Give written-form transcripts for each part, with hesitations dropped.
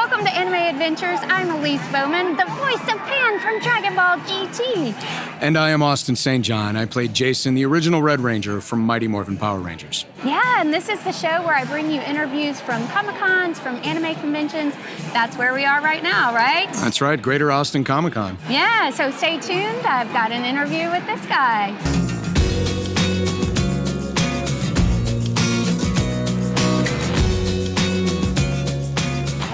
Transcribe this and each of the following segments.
welcome to Anime Adventures. I'm Elise Baughman, the voice of Pan from Dragon Ball GT. And I am Austin St. John. I played Jason, the original Red Ranger from Mighty Morphin Power Rangers. Yeah, and this is the show where I bring you interviews from Comic-Cons, from anime conventions. That's where we are right now, right? That's right, Greater Austin Comic-Con. Yeah, so stay tuned. I've got an interview with this guy.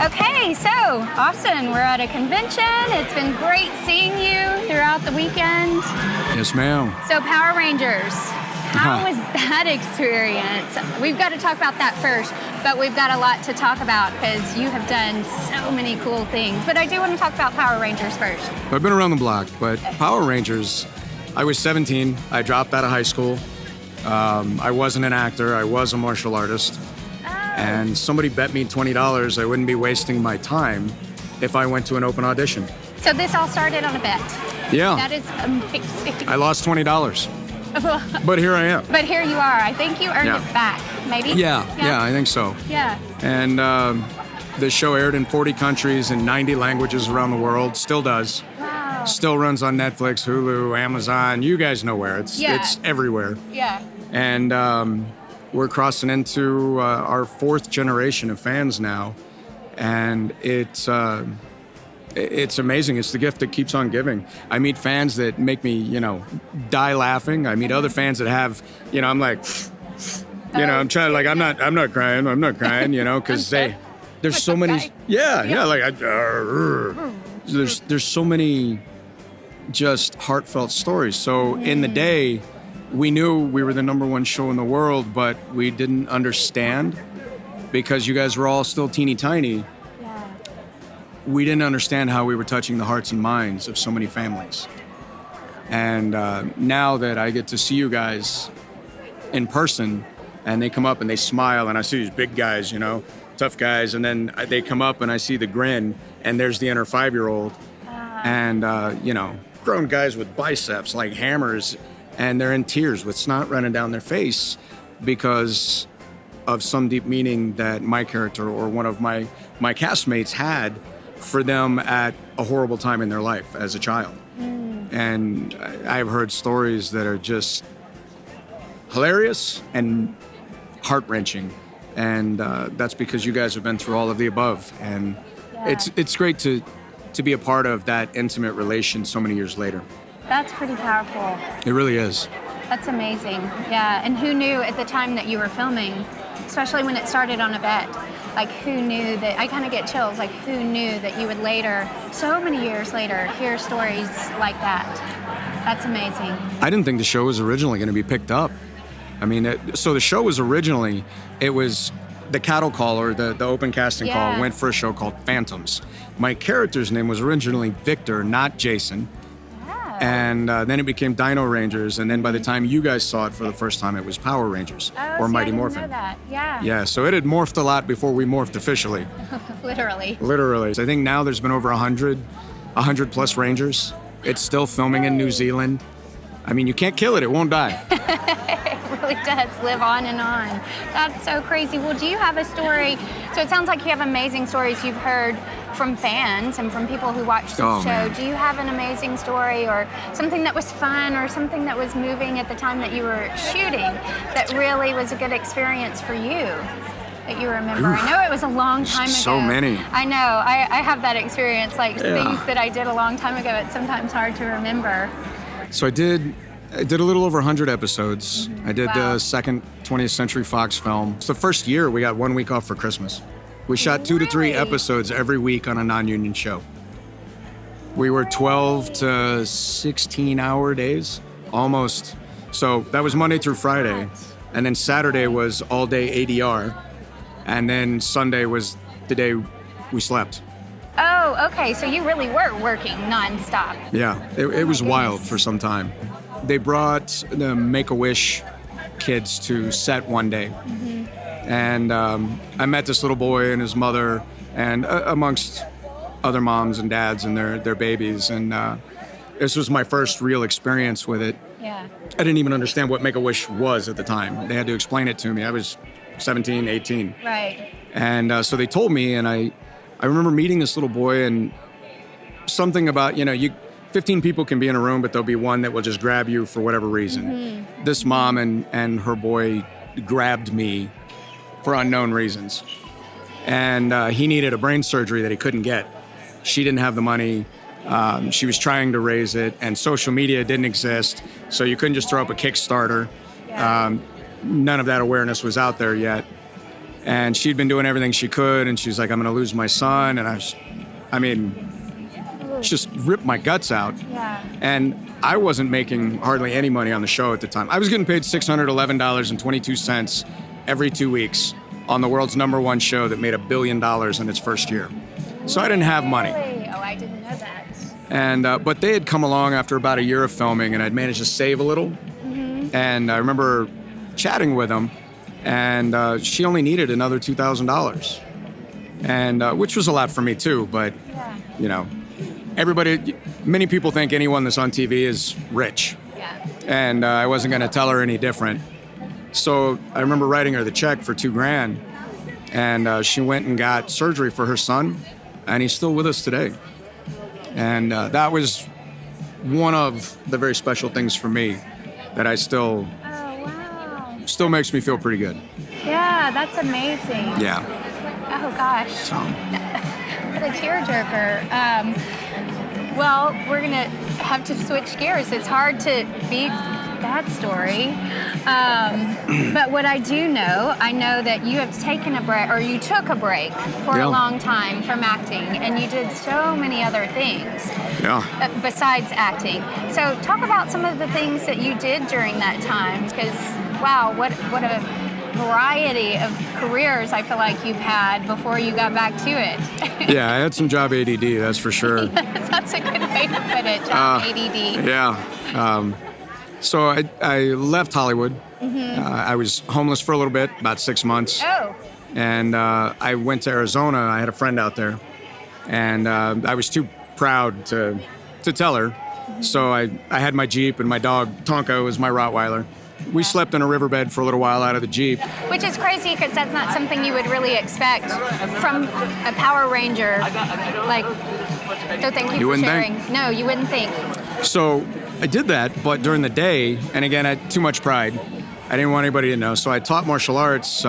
Okay, so Austin, we're at a convention. It's been great seeing you throughout the weekend. Yes, ma'am. So Power Rangers, how was that experience? We've got to talk about that first, but we've got a lot to talk about because you have done so many cool things. But I do want to talk about Power Rangers first. I've been around the block, but Power Rangers, I was 17. I dropped out of high school. I wasn't an actor. I was a martial artist. And somebody bet me $20 I wouldn't be wasting my time if I went to an open audition. So this all started on a bet. Yeah. That is amazing. I lost $20. But here I am. But here you are. I think you earned it back, maybe? Yeah, I think so. Yeah. And the show aired in 40 countries and 90 languages around the world. Still does. Wow. Still runs on Netflix, Hulu, Amazon. You guys know where. It's everywhere. Yeah. And we're crossing into our fourth generation of fans now. And it's amazing. It's the gift that keeps on giving. I meet fans that make me, die laughing. I meet other fans that have, I'm like, I'm trying to, like, I'm not crying, because there's so many, there's so many just heartfelt stories. So in the day, we knew we were the #1 show in the world, but we didn't understand because you guys were all still teeny tiny. We didn't understand how we were touching the hearts and minds of so many families. And now that I get to see you guys in person and they come up and they smile and I see these big guys, tough guys, and then they come up and I see the grin and there's the inner 5-year-old and, grown guys with biceps like hammers and they're in tears with snot running down their face because of some deep meaning that my character or one of my castmates had for them at a horrible time in their life as a child. And I've heard stories that are just hilarious and heart-wrenching. And that's because you guys have been through all of the above. And it's great to be a part of that intimate relation so many years later. That's pretty powerful. It really is. That's amazing. Yeah, and who knew at the time that you were filming, especially when it started on a bet, like who knew that, I kind of get chills, like who knew that you would later, so many years later, hear stories like that. That's amazing. I didn't think the show was originally going to be picked up. I mean, so the show was originally, it was the cattle caller, the open casting call went for a show called Phantoms. My character's name was originally Victor, not Jason. And then it became Dino Rangers, and then by the time you guys saw it for the first time, it was Power Rangers or Mighty Morphin. I didn't know that. Yeah. Yeah, so it had morphed a lot before we morphed officially. Literally. I think now there's been over 100 plus Rangers. It's still filming in New Zealand. I mean, you can't kill it, it won't die. It really does live on and on. That's so crazy. Well, do you have a story? So it sounds like you have amazing stories you've heard from fans and from people who watch the show. Man. Do you have an amazing story or something that was fun or something that was moving at the time that you were shooting that really was a good experience for you that you remember? I know it was a long time ago. So many. I know. I have that experience, like things that I did a long time ago. It's sometimes hard to remember. So I did a little over 100 episodes. I did the second 20th Century Fox film. It's the first year we got 1 week off for Christmas. We shot 2 to 3 episodes every week on a non-union show. We were 12 to 16-hour days, almost. So that was Monday through Friday. And then Saturday was all-day ADR. And then Sunday was the day we slept. Oh, okay. So you really were working nonstop. Yeah, it was wild for some time. They brought the Make-A-Wish kids to set one day. And I met this little boy and his mother, and amongst other moms and dads and their babies. And this was my first real experience with it. Yeah. I didn't even understand what Make-A-Wish was at the time. They had to explain it to me. I was 17, 18. Right. And so they told me, and I remember meeting this little boy, and something about, 15 people can be in a room, but there'll be one that will just grab you for whatever reason. This mom and her boy grabbed me for unknown reasons. And he needed a brain surgery that he couldn't get. She didn't have the money. She was trying to raise it, and social media didn't exist, so you couldn't just throw up a Kickstarter. None of that awareness was out there yet. And she'd been doing everything she could, and she's like, I'm going to lose my son. And just ripped my guts out. Yeah. And I wasn't making hardly any money on the show at the time. I was getting paid $611.22 every 2 weeks on the world's #1 show that made $1 billion in its first year. So I didn't have money. Really? Oh, I didn't know that. And but they had come along after about a year of filming, and I'd managed to save a little. And I remember chatting with them, and she only needed another $2,000, and which was a lot for me too. But many people think anyone that's on TV is rich, and I wasn't going to tell her any different. So I remember writing her the check for $2,000, and she went and got surgery for her son, and he's still with us today. And that was one of the very special things for me that I still makes me feel pretty good. Yeah, that's amazing. Yeah. Oh gosh. So. What a tearjerker. Well, we're gonna have to switch gears. It's hard to beat that story. But what I do know, I know that you have taken a break, or you took a break for a long time from acting, and you did so many other things besides acting. So talk about some of the things that you did during that time, because wow, what a variety of careers I feel like you've had before you got back to it. Yeah, I had some job ADD, that's for sure. That's a good way to put it, job ADD. Yeah. So I left Hollywood. I was homeless for a little bit, about 6 months. Oh. And I went to Arizona. I had a friend out there. And I was too proud to tell her. So I had my Jeep, and my dog, Tonka, was my Rottweiler. We slept in a riverbed for a little while out of the Jeep. Which is crazy, because that's not something you would really expect from a Power Ranger. Like, so thank you for sharing. Think? No, you wouldn't think. So I did that, but during the day, and again, I had too much pride. I didn't want anybody to know. So I taught martial arts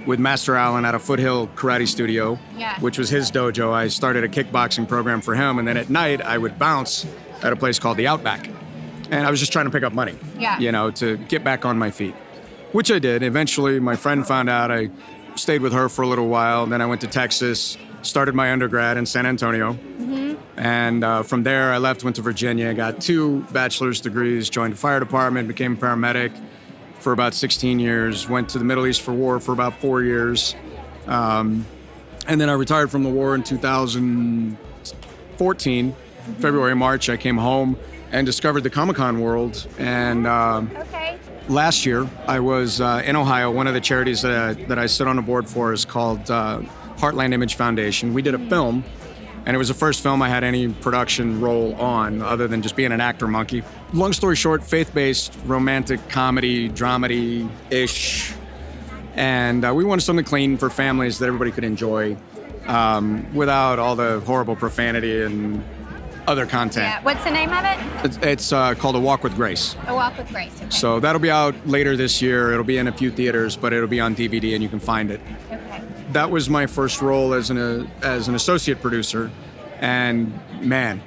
with Master Allen at a Foothill Karate Studio, which was his dojo. I started a kickboxing program for him, and then at night I would bounce at a place called the Outback. And I was just trying to pick up money, to get back on my feet, which I did. Eventually, my friend found out. I stayed with her for a little while. Then I went to Texas, started my undergrad in San Antonio. And from there, I went to Virginia, got 2 bachelor's degrees, joined the fire department, became a paramedic for about 16 years, went to the Middle East for war for about 4 years. And then I retired from the war in 2014, February, March. I came home and discovered the Comic-Con world. And last year, I was in Ohio. One of the charities that I sit on the board for is called Heartland Image Foundation. We did a film, and it was the first film I had any production role on other than just being an actor monkey. Long story short, faith-based, romantic comedy, dramedy-ish. And we wanted something clean for families that everybody could enjoy without all the horrible profanity and other content. Yeah. What's the name of it? It's called A Walk with Grace. A Walk with Grace. Okay. So that'll be out later this year. It'll be in a few theaters, but it'll be on DVD and you can find it. Okay. That was my first role as an associate producer, and man,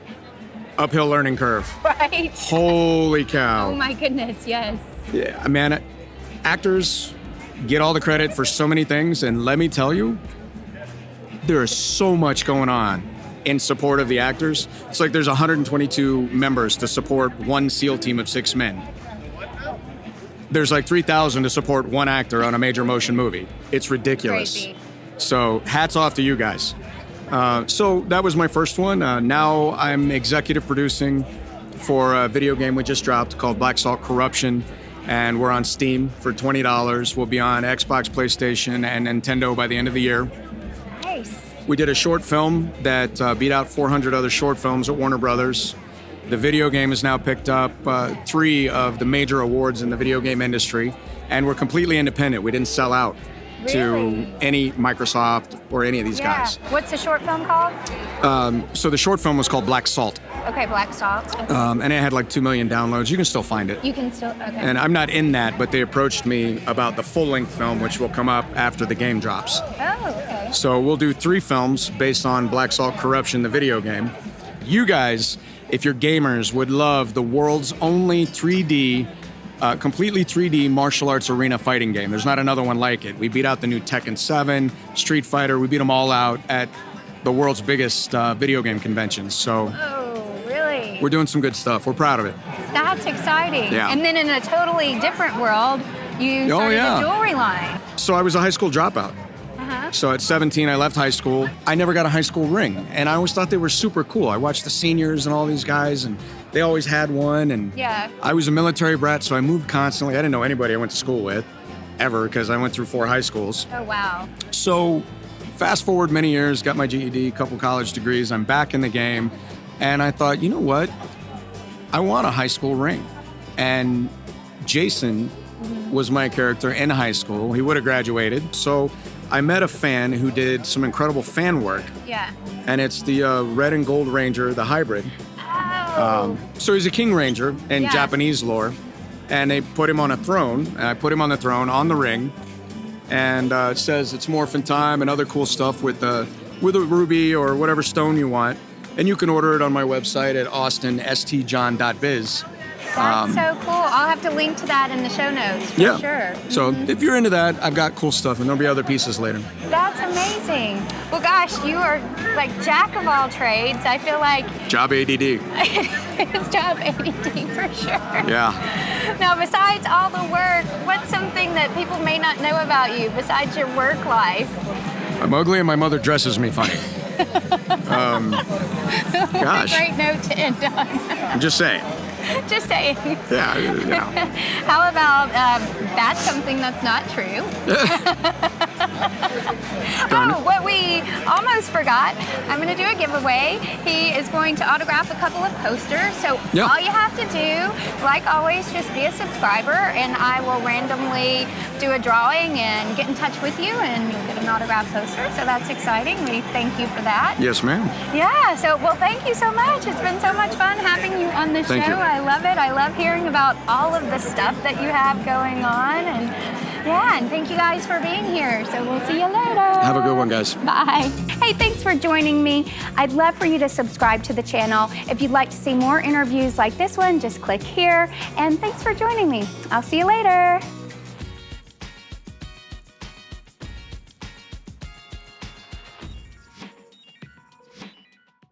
uphill learning curve. Right. Holy cow. Oh my goodness, yes. Yeah, man, actors get all the credit for so many things, and let me tell you, there is so much going on in support of the actors. It's like there's 122 members to support one SEAL team of 6 men. There's like 3,000 to support one actor on a major motion movie. It's ridiculous. Crazy. So hats off to you guys. So that was my first one. Now I'm executive producing for a video game we just dropped called Black Salt Corruption, and we're on Steam for $20. We'll be on Xbox, PlayStation, and Nintendo by the end of the year. Nice. We did a short film that beat out 400 other short films at Warner Brothers. The video game has now picked up 3 of the major awards in the video game industry, and we're completely independent. We didn't sell out. to any Microsoft or any of these guys. What's the short film called? So the short film was called Black Salt. Okay, Black Salt. Okay. And it had like 2 million downloads. You can still find it. You can still, okay. And I'm not in that, but they approached me about the full-length film, which will come up after the game drops. Oh, okay. So we'll do 3 films based on Black Salt Corruption, the video game. You guys, if you're gamers, would love the world's only 3D, completely 3D martial arts arena fighting game. There's not another one like it. We beat out the new Tekken 7, Street Fighter. We beat them all out at the world's biggest video game conventions. So really? We're doing some good stuff. We're proud of it. That's exciting. Yeah. And then in a totally different world, you started a jewelry line. So I was a high school dropout. So at 17, I left high school. I never got a high school ring, and I always thought they were super cool. I watched the seniors and all these guys, and they always had one. And I was a military brat, so I moved constantly. I didn't know anybody I went to school with, ever, because I went through 4 high schools. Oh, wow. So fast forward many years, got my GED, a couple college degrees. I'm back in the game, and I thought, you know what? I want a high school ring. And Jason was my character in high school. He would have graduated. So I met a fan who did some incredible fan work. Yeah. And it's the red and gold ranger, the hybrid. Oh. So he's a king ranger in Japanese lore. And they put him on a throne. And I put him on the throne, on the ring. And it says it's morphin time and other cool stuff with a ruby or whatever stone you want. And you can order it on my website at austinstjohn.biz. That's so cool. I'll have to link to that in the show notes for sure. So if you're into that, I've got cool stuff, and there'll be other pieces later. That's amazing. Well, gosh, you are like jack of all trades. I feel like Job ADD. it's job ADD for sure. Yeah. Now, besides all the work, what's something that people may not know about you besides your work life? I'm ugly, and my mother dresses me funny. Gosh. Great note to end on. I'm just saying. Just saying. Yeah. How about that's something that's not true? What we almost forgot, I'm going to do a giveaway. He is going to autograph a couple of posters. So all you have to do, like always, just be a subscriber, and I will randomly do a drawing and get in touch with you, and you'll get an autographed poster. So that's exciting. We thank you for that. Yes, ma'am. Yeah. So, well, thank you so much. It's been so much fun having you on the show. Thank you. I love it. I love hearing about all of the stuff that you have going on. And and thank you guys for being here. So we'll see you later. Have a good one, guys. Bye. Hey, thanks for joining me. I'd love for you to subscribe to the channel. If you'd like to see more interviews like this one, just click here. And thanks for joining me. I'll see you later.